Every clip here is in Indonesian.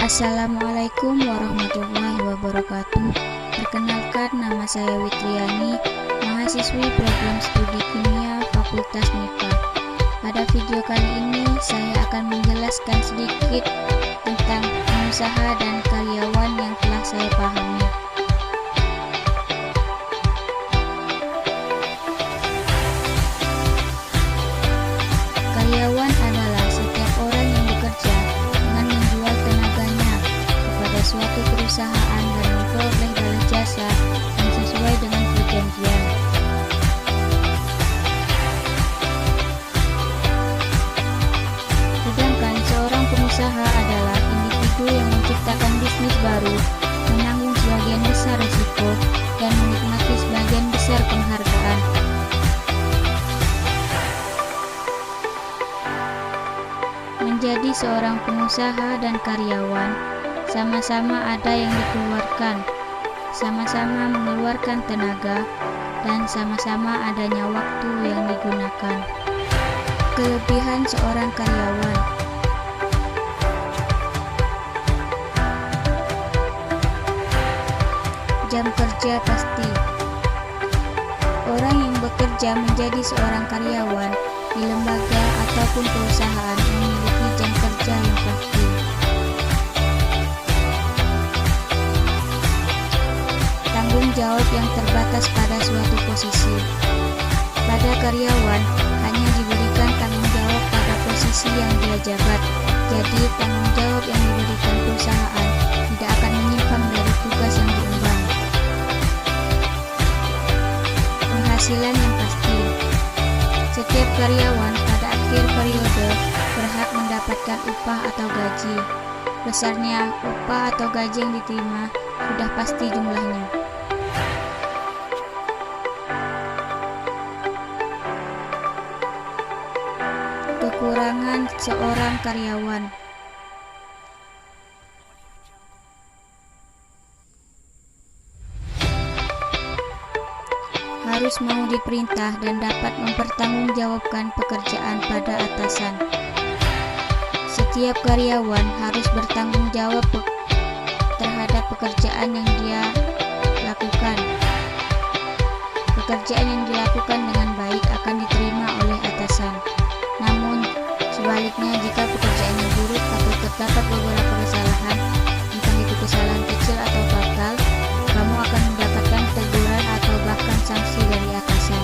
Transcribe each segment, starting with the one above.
Assalamualaikum warahmatullahi wabarakatuh. Perkenalkan, nama saya Witriani, mahasiswi program studi kimia Fakultas MIPA. Pada video kali ini saya akan menjelaskan sedikit tentang pengusaha dan karyawan yang telah saya pahami. Karyawan adalah setiap orang yang bekerja dengan menjual tenaganya kepada suatu perusahaan dan memperoleh balas jasa yang sesuai dengan perjanjian. Sedangkan seorang pengusaha adalah individu yang menciptakan bisnis baru, menanggung sebagian besar risiko, dan menikmati sebagian besar penghargaan. Menjadi seorang pengusaha dan karyawan, sama-sama ada yang dikeluarkan, sama-sama mengeluarkan tenaga, dan sama-sama adanya waktu yang digunakan. Kelebihan seorang karyawan: jam kerja pasti. Orang yang bekerja menjadi seorang karyawan di lembaga ataupun perusahaan memiliki jam kerja yang pasti. Tanggung jawab yang terbatas pada suatu posisi. Pada karyawan hanya diberikan tanggung jawab pada posisi yang dia jabat. Jadi tanggung jawab yang diberikan perusahaan tidak akan menyimpang dari tugas yang diemban. Penghasilan yang pasti. Setiap karyawan pada akhir periode berhak mendapatkan upah atau gaji. Besarnya upah atau gaji yang diterima sudah pasti jumlahnya. Kekurangan seorang karyawan: harus mau diperintah dan dapat mempertanggungjawabkan pekerjaan pada atasan. Setiap karyawan harus bertanggung jawab terhadap pekerjaan yang dia lakukan. Pekerjaan yang dilakukan dengan baik akan diterima oleh atasan. Namun, sebaliknya jika pekerjaannya buruk atau terdapat beberapa kesalahan, entah itu kesalahan kecil atau fatal, kamu akan mendapatkan teguran atau bahkan sanksi dari atasan.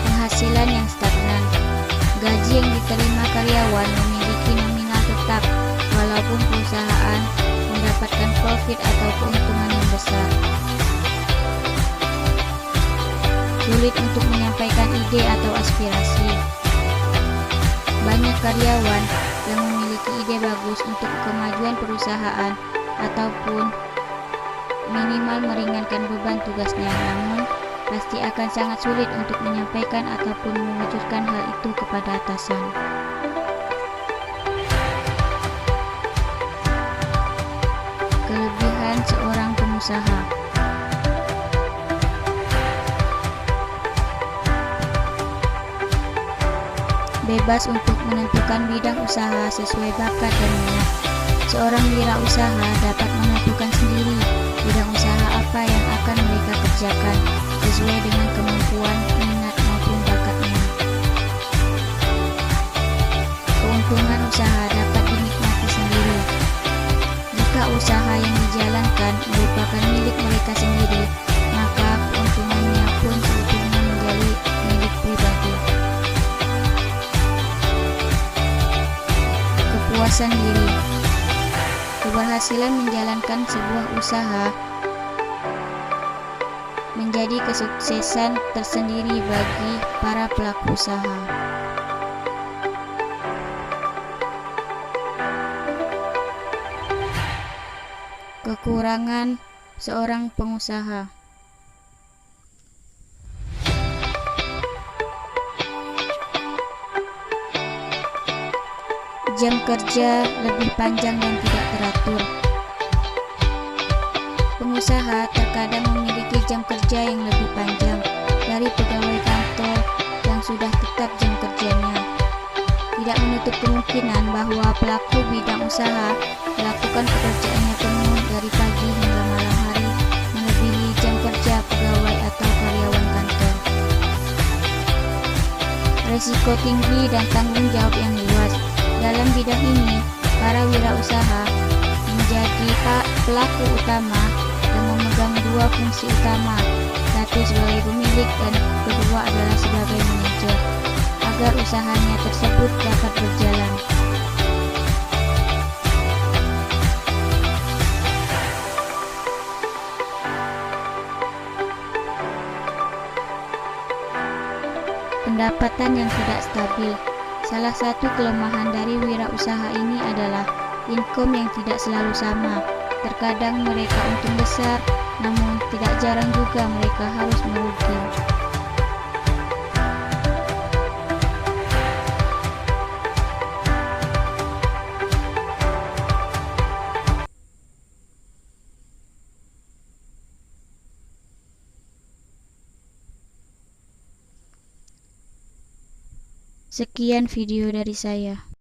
Penghasilan yang stagnan. Gaji yang diterima karyawan memiliki nominal tetap, walaupun perusahaan mendapatkan profit atau keuntungan yang besar. Sulit untuk menyampaikan ide atau aspirasi. Banyak karyawan yang memiliki ide bagus untuk kemajuan perusahaan ataupun minimal meringankan beban tugasnya, namun pasti akan sangat sulit untuk menyampaikan ataupun mewujudkan hal itu kepada atasan. Kelebihan seorang pengusaha: bebas untuk menentukan bidang usaha sesuai bakat dan minat. Seorang wirausaha dapat menentukan sendiri bidang usaha apa yang akan mereka kerjakan sesuai dengan kemampuan, minat maupun bakatnya. Keuntungan usaha dapat dinikmati sendiri. Jika usaha yang dijalankan merupakan milik mereka sendiri, maka keuntungannya pun seutuhnya menjadi milik pribadi. Kepuasan diri. Keberhasilan menjalankan sebuah usaha menjadi kesuksesan tersendiri bagi para pelaku usaha. Kekurangan seorang pengusaha: jam kerja lebih panjang dan tidak teratur. Pengusaha terkadang memiliki jam kerja yang lebih panjang dari pegawai kantor yang sudah tetap jam kerjanya. tidak menutup kemungkinan bahwa pelaku bidang usaha melakukan pekerjaannya penuh dari pagi hingga malam hari, melebihi jam kerja pegawai atau karyawan kantor. Risiko tinggi dan tanggung jawab yang luas. Dalam bidang ini, para wirausaha menjadi pelaku utama dan memegang dua fungsi utama, satu sebagai pemilik dan kedua adalah sebagai manajer, agar usahanya tersebut dapat berjalan. Pendapatan yang tidak stabil. Salah satu kelemahan dari wirausaha ini adalah income yang tidak selalu sama. Terkadang mereka untung besar, namun tidak jarang juga mereka harus merugi. Sekian video dari saya.